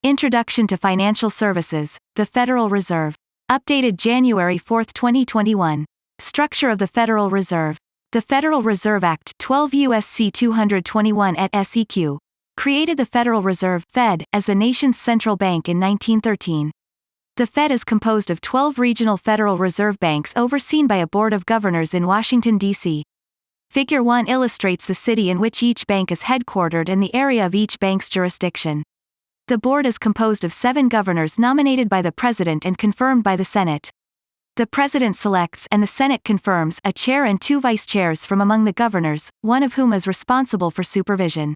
Introduction to Financial Services, the Federal Reserve. Updated January 4, 2021. Structure of the Federal Reserve. The Federal Reserve Act 12 U.S.C. 221 et seq. Created the Federal Reserve Fed as the nation's central bank in 1913. The Fed is composed of 12 regional Federal Reserve banks overseen by a board of governors in Washington, D.C. Figure 1 illustrates the city in which each bank is headquartered and the area of each bank's jurisdiction. The board is composed of 7 governors nominated by the President and confirmed by the Senate. The President selects and the Senate confirms a chair and 2 vice chairs from among the governors, one of whom is responsible for supervision.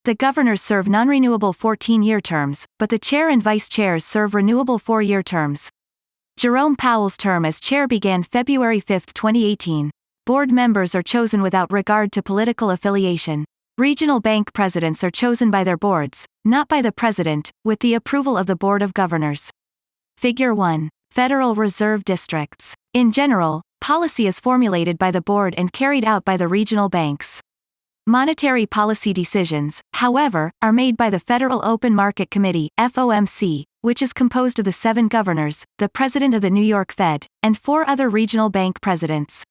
The governors serve nonrenewable 14-year terms, but the chair and vice chairs serve renewable 4-year terms. Jerome Powell's term as chair began February 5, 2018. Board members are chosen without regard to political affiliation. Regional bank presidents are chosen by their boards, not by the president, with the approval of the Board of Governors. Figure 1. Federal Reserve Districts. In general, policy is formulated by the board and carried out by the regional banks. Monetary policy decisions, however, are made by the Federal Open Market Committee, FOMC, which is composed of the 7 governors, the president of the New York Fed, and 4 other regional bank presidents.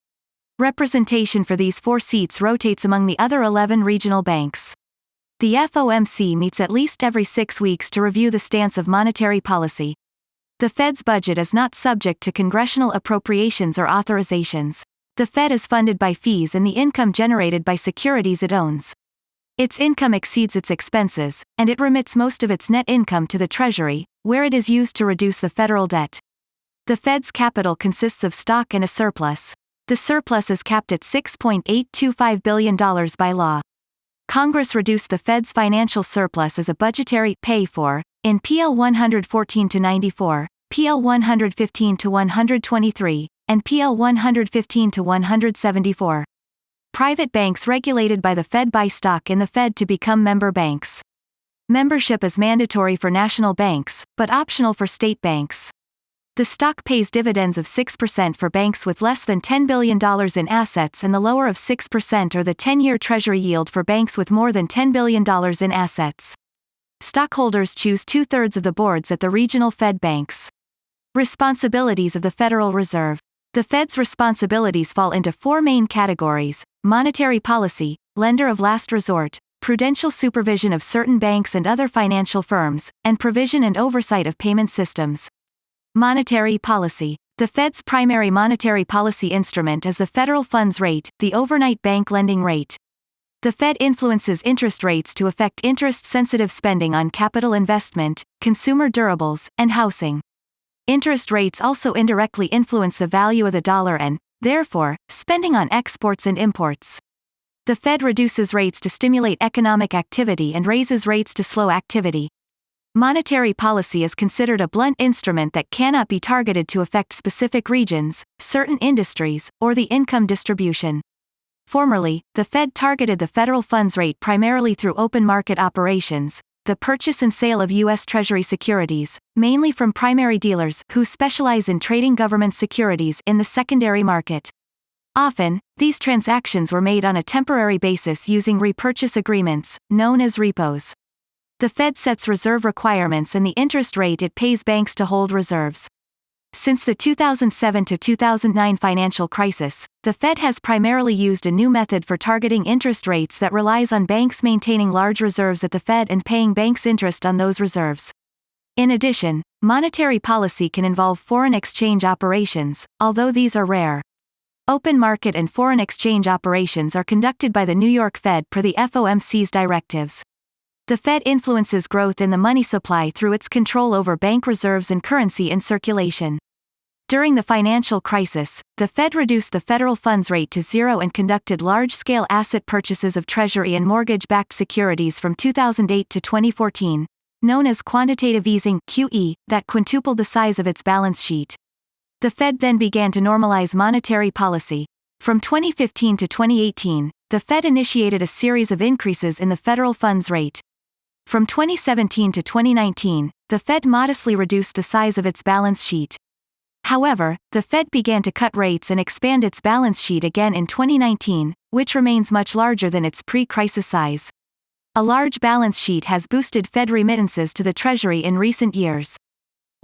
Representation for these 4 seats rotates among the other 11 regional banks. The FOMC meets at least every 6 weeks to review the stance of monetary policy. The Fed's budget is not subject to congressional appropriations or authorizations. The Fed is funded by fees and the income generated by securities it owns. Its income exceeds its expenses, and it remits most of its net income to the Treasury, where it is used to reduce the federal debt. The Fed's capital consists of stock and a surplus. The surplus is capped at $6.825 billion by law. Congress reduced the Fed's financial surplus as a budgetary pay-for, in PL 114-94, PL 115-123, and PL 115-174. Private banks regulated by the Fed buy stock in the Fed to become member banks. Membership is mandatory for national banks, but optional for state banks. The stock pays dividends of 6% for banks with less than $10 billion in assets and the lower of 6% or the 10-year Treasury yield for banks with more than $10 billion in assets. Stockholders choose 2/3 of the boards at the regional Fed banks. Responsibilities of the Federal Reserve. The Fed's responsibilities fall into 4 main categories: monetary policy, lender of last resort, prudential supervision of certain banks and other financial firms, and provision and oversight of payment systems. Monetary policy. The Fed's primary monetary policy instrument is the federal funds rate, the overnight bank lending rate. The Fed influences interest rates to affect interest-sensitive spending on capital investment, consumer durables, and housing. Interest rates also indirectly influence the value of the dollar and, therefore, spending on exports and imports. The Fed reduces rates to stimulate economic activity and raises rates to slow activity. Monetary policy is considered a blunt instrument that cannot be targeted to affect specific regions, certain industries, or the income distribution. Formerly, the Fed targeted the federal funds rate primarily through open market operations, the purchase and sale of U.S. Treasury securities, mainly from primary dealers who specialize in trading government securities in the secondary market. Often, these transactions were made on a temporary basis using repurchase agreements, known as repos. The Fed sets reserve requirements and the interest rate it pays banks to hold reserves. Since the 2007 to 2009 financial crisis, the Fed has primarily used a new method for targeting interest rates that relies on banks maintaining large reserves at the Fed and paying banks interest on those reserves. In addition, monetary policy can involve foreign exchange operations, although these are rare. Open market and foreign exchange operations are conducted by the New York Fed per the FOMC's directives. The Fed influences growth in the money supply through its control over bank reserves and currency in circulation. During the financial crisis, the Fed reduced the federal funds rate to 0 and conducted large-scale asset purchases of Treasury and mortgage-backed securities from 2008 to 2014, known as quantitative easing (QE), that quintupled the size of its balance sheet. The Fed then began to normalize monetary policy. From 2015 to 2018, the Fed initiated a series of increases in the federal funds rate. From 2017 to 2019, the Fed modestly reduced the size of its balance sheet. However, the Fed began to cut rates and expand its balance sheet again in 2019, which remains much larger than its pre-crisis size. A large balance sheet has boosted Fed remittances to the Treasury in recent years.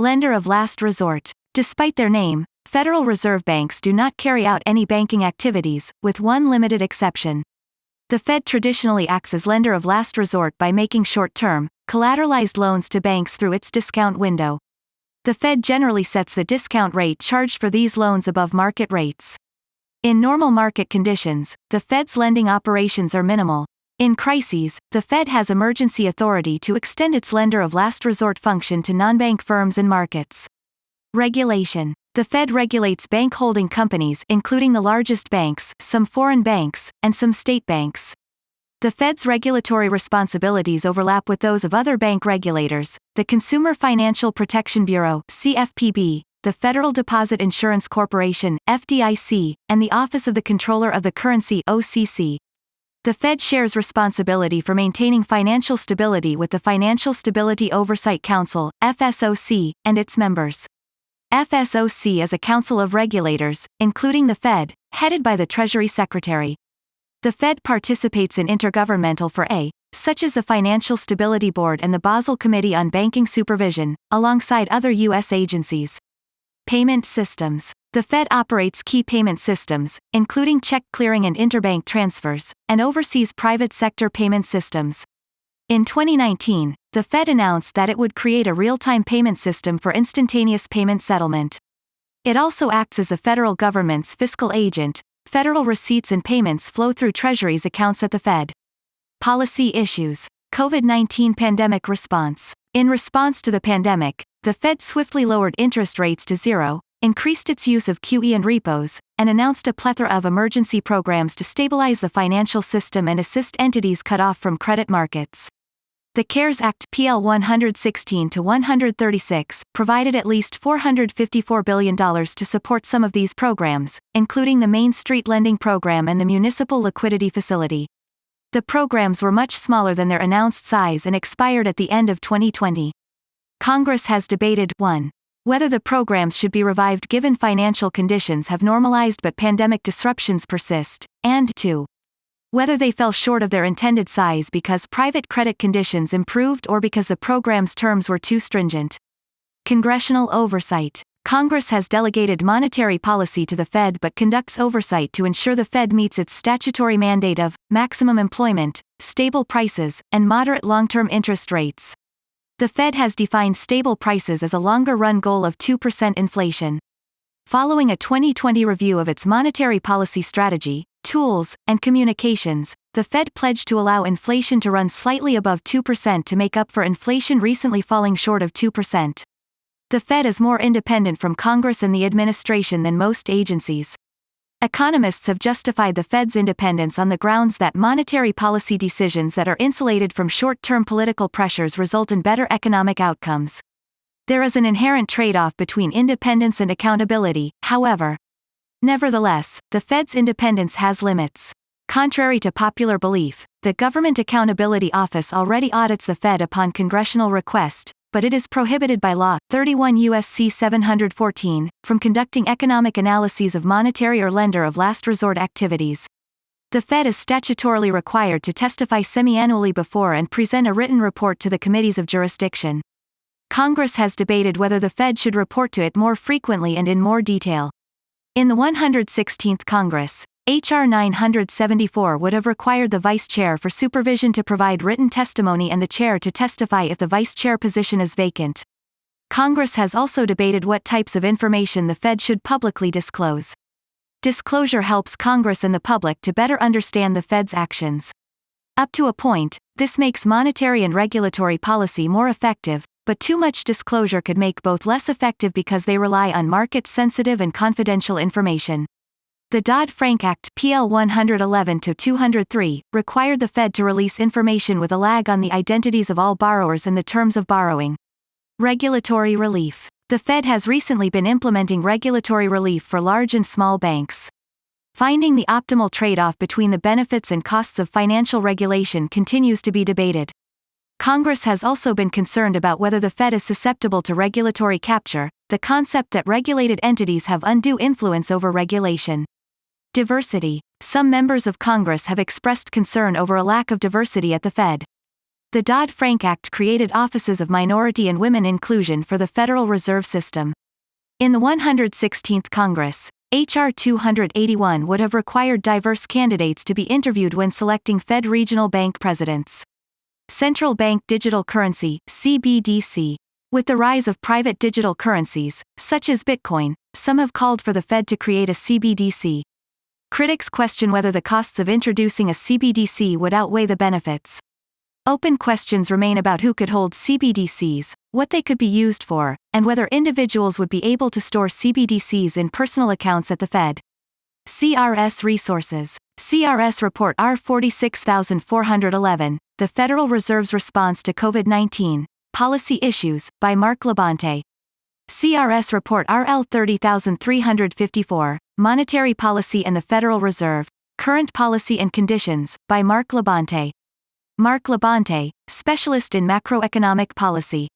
Lender of last resort. Despite their name, Federal Reserve banks do not carry out any banking activities, with one limited exception. The Fed traditionally acts as lender of last resort by making short-term, collateralized loans to banks through its discount window. The Fed generally sets the discount rate charged for these loans above market rates. In normal market conditions, the Fed's lending operations are minimal. In crises, the Fed has emergency authority to extend its lender of last resort function to non-bank firms and markets. Regulation. The Fed regulates bank holding companies, including the largest banks, some foreign banks, and some state banks. The Fed's regulatory responsibilities overlap with those of other bank regulators: the Consumer Financial Protection Bureau (CFPB), the Federal Deposit Insurance Corporation (FDIC), and the Office of the Comptroller of the Currency (OCC). The Fed shares responsibility for maintaining financial stability with the Financial Stability Oversight Council (FSOC) and its members. FSOC is a council of regulators, including the Fed, headed by the Treasury Secretary. The Fed participates in intergovernmental forays, such as the Financial Stability Board and the Basel Committee on Banking Supervision, alongside other U.S. agencies. Payment systems. The Fed operates key payment systems, including check clearing and interbank transfers, and oversees private sector payment systems. In 2019, the Fed announced that it would create a real-time payment system for instantaneous payment settlement. It also acts as the federal government's fiscal agent. Federal receipts and payments flow through Treasury's accounts at the Fed. Policy issues. COVID-19 pandemic response. In response to the pandemic, the Fed swiftly lowered interest rates to zero, increased its use of QE and repos, and announced a plethora of emergency programs to stabilize the financial system and assist entities cut off from credit markets. The CARES Act (PL 116-136) provided at least $454 billion to support some of these programs, including the Main Street Lending Program and the Municipal Liquidity Facility. The programs were much smaller than their announced size and expired at the end of 2020. Congress has debated 1. Whether the programs should be revived given financial conditions have normalized but pandemic disruptions persist, and 2. Whether they fell short of their intended size because private credit conditions improved or because the program's terms were too stringent. Congressional Oversight. Congress has delegated monetary policy to the Fed but conducts oversight to ensure the Fed meets its statutory mandate of maximum employment, stable prices, and moderate long-term interest rates. The Fed has defined stable prices as a longer-run goal of 2% inflation. Following a 2020 review of its monetary policy strategy, tools, and communications, the Fed pledged to allow inflation to run slightly above 2% to make up for inflation recently falling short of 2%. The Fed is more independent from Congress and the administration than most agencies. Economists have justified the Fed's independence on the grounds that monetary policy decisions that are insulated from short-term political pressures result in better economic outcomes. There is an inherent trade-off between independence and accountability, however. Nevertheless, the Fed's independence has limits. Contrary to popular belief, the Government Accountability Office already audits the Fed upon congressional request, but it is prohibited by law, 31 U.S.C. 714, from conducting economic analyses of monetary or lender of last resort activities. The Fed is statutorily required to testify semi-annually before and present a written report to the committees of jurisdiction. Congress has debated whether the Fed should report to it more frequently and in more detail. In the 116th Congress, H.R. 974 would have required the Vice Chair for Supervision to provide written testimony and the Chair to testify if the Vice Chair position is vacant. Congress has also debated what types of information the Fed should publicly disclose. Disclosure helps Congress and the public to better understand the Fed's actions. Up to a point, this makes monetary and regulatory policy more effective, but too much disclosure could make both less effective because they rely on market-sensitive and confidential information. The Dodd-Frank Act (PL 111-203) required the Fed to release information with a lag on the identities of all borrowers and the terms of borrowing. Regulatory relief. The Fed has recently been implementing regulatory relief for large and small banks. Finding the optimal trade-off between the benefits and costs of financial regulation continues to be debated. Congress has also been concerned about whether the Fed is susceptible to regulatory capture, the concept that regulated entities have undue influence over regulation. Diversity. Some members of Congress have expressed concern over a lack of diversity at the Fed. The Dodd-Frank Act created offices of minority and women inclusion for the Federal Reserve System. In the 116th Congress, H.R. 281 would have required diverse candidates to be interviewed when selecting Fed regional bank presidents. Central Bank Digital Currency, CBDC. With the rise of private digital currencies, such as Bitcoin, some have called for the Fed to create a CBDC. Critics question whether the costs of introducing a CBDC would outweigh the benefits. Open questions remain about who could hold CBDCs, what they could be used for, and whether individuals would be able to store CBDCs in personal accounts at the Fed. Crs Resources. CRS Report R 46411, The Federal Reserve's Response to COVID-19, Policy Issues, by Mark Labonte. CRS Report RL 30354, Monetary Policy and the Federal Reserve, Current Policy and Conditions, by Mark Labonte. Mark Labonte, Specialist in Macroeconomic Policy.